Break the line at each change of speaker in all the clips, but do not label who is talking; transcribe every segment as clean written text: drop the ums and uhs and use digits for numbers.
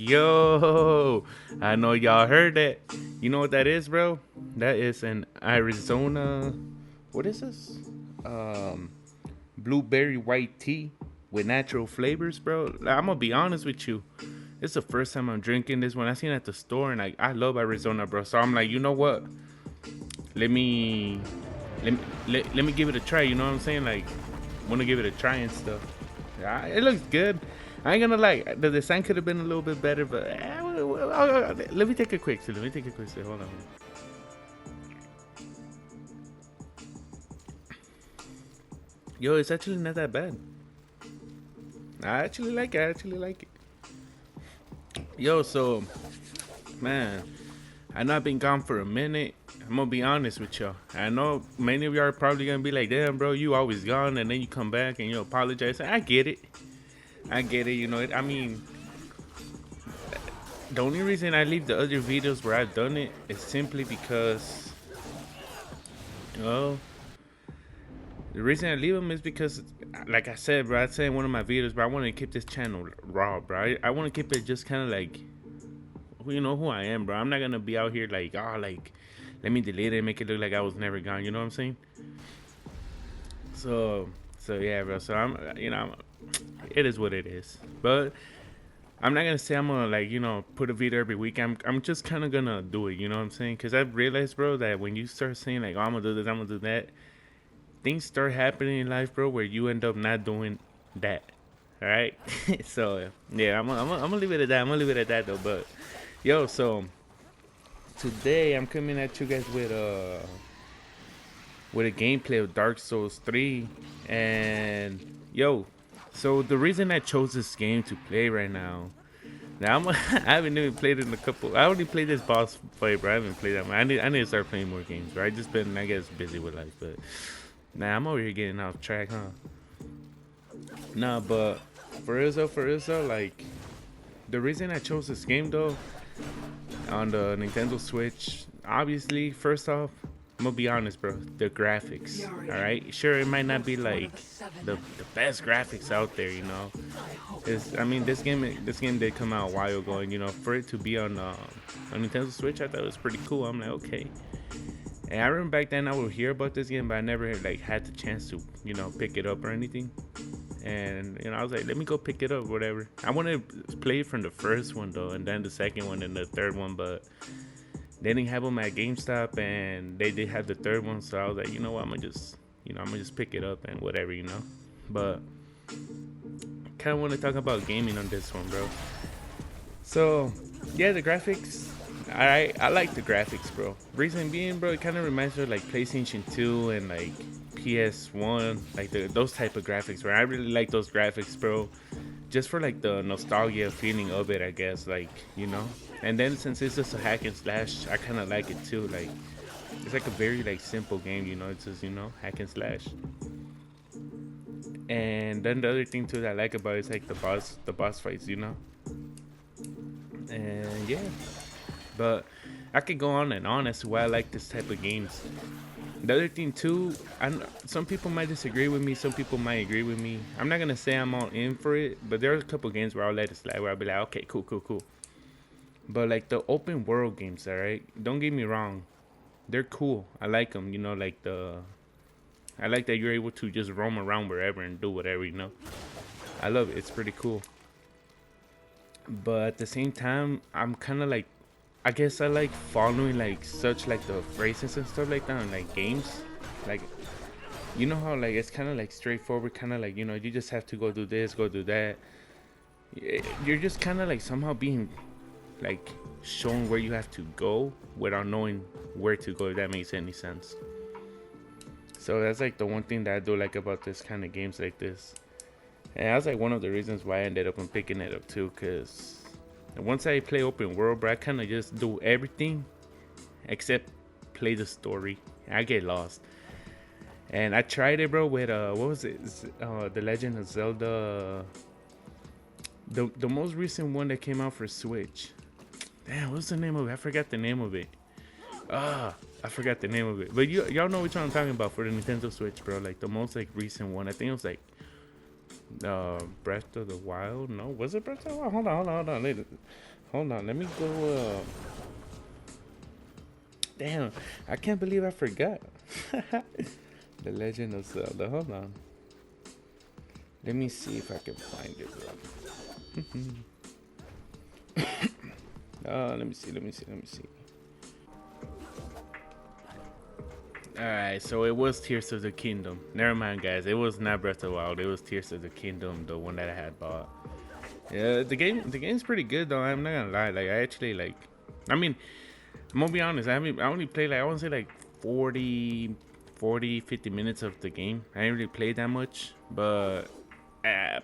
Yo, I know y'all heard that. You know what that is, bro? That is an Arizona. What is this? Um, Blueberry white tea with natural flavors, bro. Like, I'm gonna be honest with you. It's the first time I'm drinking this one. I seen it at the store, and like I love Arizona, bro. So I'm like, you know what? Let me let me let me give it a try. You know what I'm saying? Like, want to give it a try and stuff. Yeah, it looks good. I ain't gonna lie. The design could have been a little bit better, but let me take a quick sip. Let me take a quick sip. Hold on. Yo, it's actually not that bad. I actually like it. I actually like it. Yo, so man, I know I've been gone for a minute. I'm gonna be honest with y'all. I know many of y'all are probably gonna be like, "Damn, bro, you always gone," and then you come back and you apologize. I get it. I get it. You know, I mean, the only reason I leave the other videos where I've done it is simply because, well, the reason I leave them is because, like I said, bro, I said in one of my videos, bro, I want to keep this channel raw, bro. I want to keep it just kind of like, you know who I am, bro. I'm not gonna be out here like, oh, like, let me delete it and make it look like I was never gone. You know what I'm saying? So yeah, bro. So it is what it is. But I'm not gonna say I'm gonna like put a video every week. I'm just kind of gonna do it. You know what I'm saying? Cause I've realized, bro, that when you start saying like, oh, I'm gonna do this, I'm gonna do that, things start happening in life, bro, where you end up not doing that. All right. So yeah, I'm gonna leave it at that. I'm gonna leave it at that though. But yo, so today I'm coming at you guys with a gameplay of Dark Souls 3. And yo, so the reason I chose this game to play right now. Now I haven't even played it in a couple. I only played this boss fight, bro. I haven't played that much. I need to start playing more games, bro. I just been, I guess, busy with life. But nah, I'm over here getting off track, huh? Nah, but for real though, like the reason I chose this game though on the Nintendo Switch, obviously, first off, I'm gonna be honest, bro. The graphics, all right. Sure, it might not be like the best graphics out there, you know. I mean, this game did come out a while ago, and for it to be on Nintendo Switch, I thought it was pretty cool. I'm like, okay. And I remember back then I would hear about this game, but I never like had the chance to pick it up or anything. And I was like, let me go pick it up, whatever. I wanted to play it from the first one though, and then the second one and the third one, but they didn't have them at GameStop, and they did have the third one. So I was like, you know what, I'm gonna just pick it up and whatever. But kind of want to talk about gaming on this one, bro. So yeah, the graphics. I like the graphics, bro. Reason being, bro, it kind of reminds me of like PlayStation 2 and like PS1, like those type of graphics. Where I really like those graphics, bro. Just for like the nostalgia feeling of it, I guess. Like. And then since it's just a hack and slash, I kind of like it too. Like it's like a very like simple game. It's just hack and slash. And then the other thing too that I like about it is like the boss fights. And yeah. But I could go on and on as to why I like this type of games. The other thing too, some people might disagree with me, some people might agree with me. I'm not gonna say I'm all in for it, but there are a couple games where I'll let it slide, where I'll be like, okay, cool. But like the open world games, alright, don't get me wrong, they're cool. I like them, I like that you're able to just roam around wherever and do whatever. I love it. It's pretty cool. But at the same time, I'm kind of like, I guess I like following like such like the phrases and stuff like that in like games. Like, how like it's kind of like straightforward, kind of like you just have to go do this, go do that. You're just kind of like somehow being like shown where you have to go without knowing where to go, if that makes any sense. So that's like the one thing that I do like about this kind of games like this. And that's like one of the reasons why I ended up picking it up too, because once I play open world, bro, I kind of just do everything except play the story. I get lost. And I tried it, bro, with what was it? The Legend of Zelda. The most recent one that came out for Switch. Damn, what's the name of it? I forgot the name of it. I forgot the name of it. But y'all know which one I'm talking about for the Nintendo Switch, bro. Like the most like recent one. I think it was like Breath of the Wild. No, was it Breath of the Wild? Hold on. Let me go. Damn, I can't believe I forgot. The Legend of Zelda. Hold on. Let me see if I can find it, bro. Let me see. Alright, so it was Tears of the Kingdom. Never mind, guys. It was not Breath of the Wild. It was Tears of the Kingdom, the one that I had bought. Yeah, the game's pretty good though. I'm not gonna lie. Like, I actually like. I mean, I'm gonna be honest. I only played like, I want to say like 50 minutes of the game. I didn't really play that much, but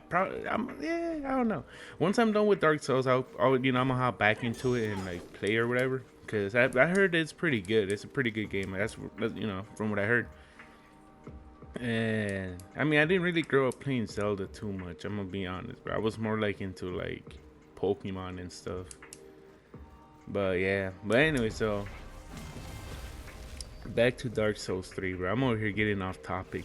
probably yeah, I don't know. Once I'm done with Dark Souls, I'll I'm gonna hop back into it and like play or whatever. Cause I heard it's pretty good. It's a pretty good game. That's from what I heard. And I mean, I didn't really grow up playing Zelda too much. I'm gonna be honest, bro. I was more like into like Pokemon and stuff. But yeah. But anyway, so back to Dark Souls 3, bro. I'm over here getting off topic.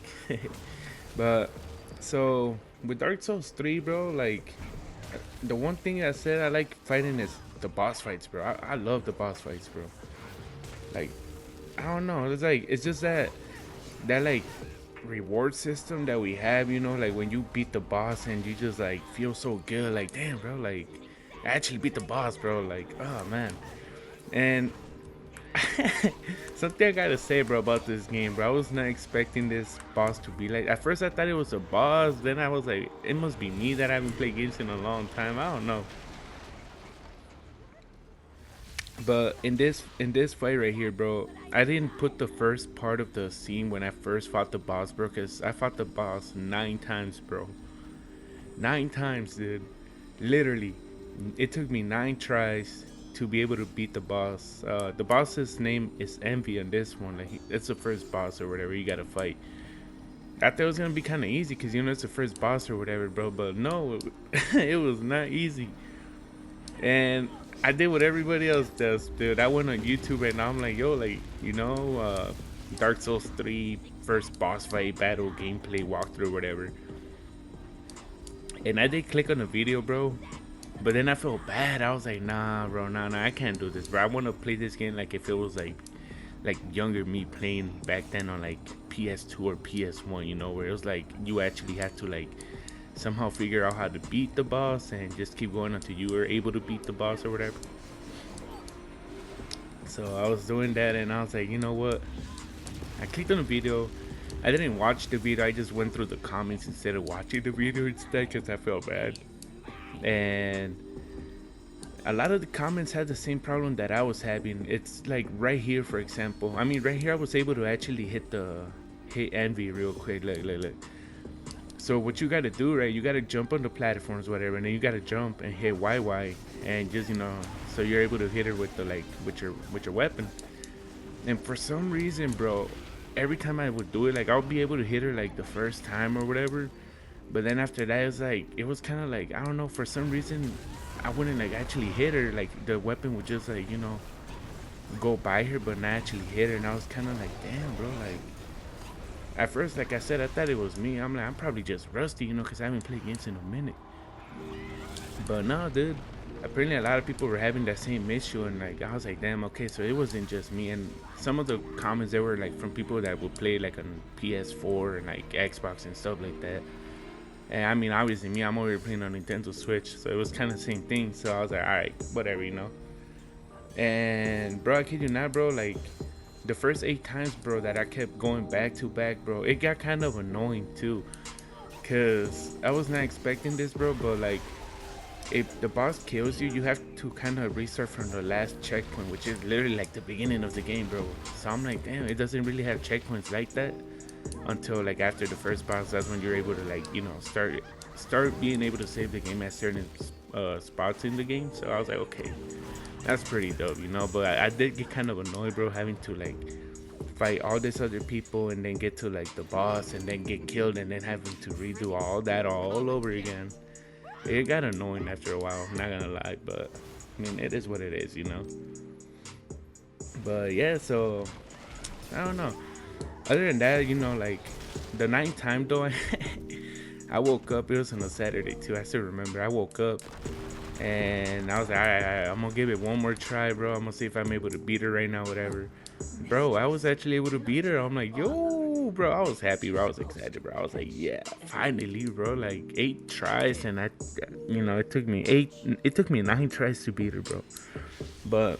But so with Dark Souls 3, bro, like the one thing I said I like fighting is the boss fights, bro. I love the boss fights, bro. Like, I don't know. It's just that like reward system that we have, like when you beat the boss and you just like feel so good, like damn, bro, like I actually beat the boss, bro. Like, oh man. And something I gotta say, bro, about this game, bro. I was not expecting this boss to be like. At first, I thought it was a boss. Then I was like, it must be me that I haven't played games in a long time. I don't know. But in this fight right here, bro, I didn't put the first part of the scene when I first fought the boss, bro, because I fought the boss 9 times, bro. 9 times, dude. Literally, it took me 9 tries to be able to beat the boss. The boss's name is Envy on this one. Like, it's the first boss or whatever you gotta fight. I thought it was gonna be kind of easy because it's the first boss or whatever, bro. But no, it was not easy. And I did what everybody else does, dude. I went on YouTube and I'm like, yo, like, Dark Souls 3 first boss fight battle gameplay walkthrough, whatever. And I did click on the video, bro. But then I felt bad. I was like, nah, bro, nah, I can't do this, bro. I want to play this game like if it was like younger me playing back then on like PS2 or PS1, where it was like you actually had to like somehow figure out how to beat the boss and just keep going until you were able to beat the boss or whatever. So I was doing that and I was like, you know what? I clicked on the video. I didn't watch the video. I just went through the comments instead of watching the video instead because I felt bad. And a lot of the comments had the same problem that I was having. It's like right here, for example. I mean, right here I was able to actually hit Envy real quick. Look. So what you gotta do, right? You gotta jump on the platforms, whatever, and then you gotta jump and hit YY, and just so you're able to hit her with with your weapon. And for some reason, bro, every time I would do it, like I'll be able to hit her like the first time or whatever, but then after that, it was kind of like, I don't know, for some reason, I wouldn't like actually hit her. Like the weapon would just like go by her, but not actually hit her, and I was kind of like, damn, bro, like. At first, like I said, I thought it was me. I'm like, I'm probably just rusty, because I haven't played games in a minute. But no, dude. Apparently, a lot of people were having that same issue, and like I was like, damn, okay, so it wasn't just me. And some of the comments, they were like from people that would play like on PS4 and like Xbox and stuff like that. And I mean, obviously, me, I'm over here playing on Nintendo Switch, so it was kind of the same thing. So I was like, all right, whatever, And bro, I kid you not, bro, like. The first 8 times, bro, that I kept going back to back, bro, it got kind of annoying too, cause I was not expecting this, bro. But like, if the boss kills you, you have to kind of restart from the last checkpoint, which is literally like the beginning of the game, bro. So I'm like, damn, it doesn't really have checkpoints like that until like after the first boss. That's when you're able to like start being able to save the game at certain spots in the game. So I was like, okay. That's pretty dope, but I did get kind of annoyed, bro, having to like fight all these other people and then get to like the boss and then get killed and then having to redo all that all over again. It got annoying after a while, I'm not gonna lie, but I mean, it is what it is, But yeah, so I don't know. Other than that, like the 9th time though, I woke up. It was on a Saturday too. I still remember. I woke up and I was like, all right, I'm gonna give it one more try, bro. I'm gonna see if I'm able to beat her right now, whatever. Bro, I was actually able to beat her. I'm like, yo, bro. I was happy, bro. I was excited, bro. I was like, yeah, finally, bro. Like 8 tries, and it took me 9 tries to beat her, bro. But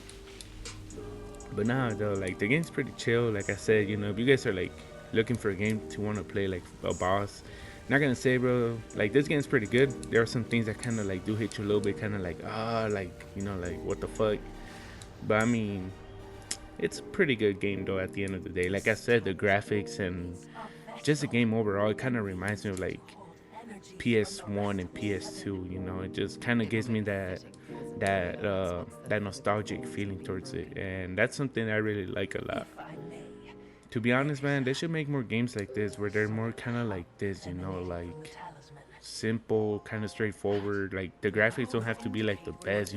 nah, though, like the game's pretty chill. Like I said, if you guys are like looking for a game to want to play like a boss, not gonna say, bro, like this game's pretty good. There are some things that kind of like do hit you a little bit, kind of like like what the fuck. But I mean, it's a pretty good game though. At the end of the day, like I said, the graphics and just the game overall, it kind of reminds me of like PS1 and PS2. It just kind of gives me that nostalgic feeling towards it, and that's something I really like a lot. To be honest, man, they should make more games like this where they're more kind of like this, like simple, kind of straightforward. Like the graphics don't have to be like the best.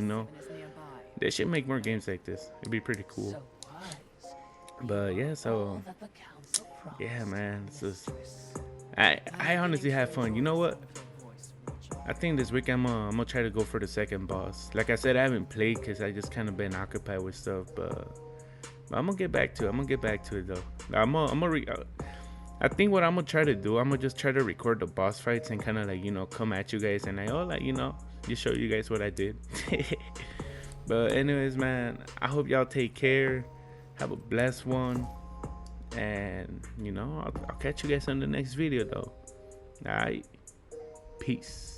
They should make more games like this. It'd be pretty cool. But yeah, so yeah, man, I honestly have fun. You know what? I think this week I'm gonna try to go for the second boss. Like I said, I haven't played because I just kind of been occupied with stuff, but I'm gonna get back to it. I'm gonna get back to it though. I think what I'm gonna try to do, I'm gonna just try to record the boss fights and kind of like come at you guys and just show you guys what I did. But anyways, man, I hope y'all take care. Have a blessed one, and I'll catch you guys on the next video though. All right, peace.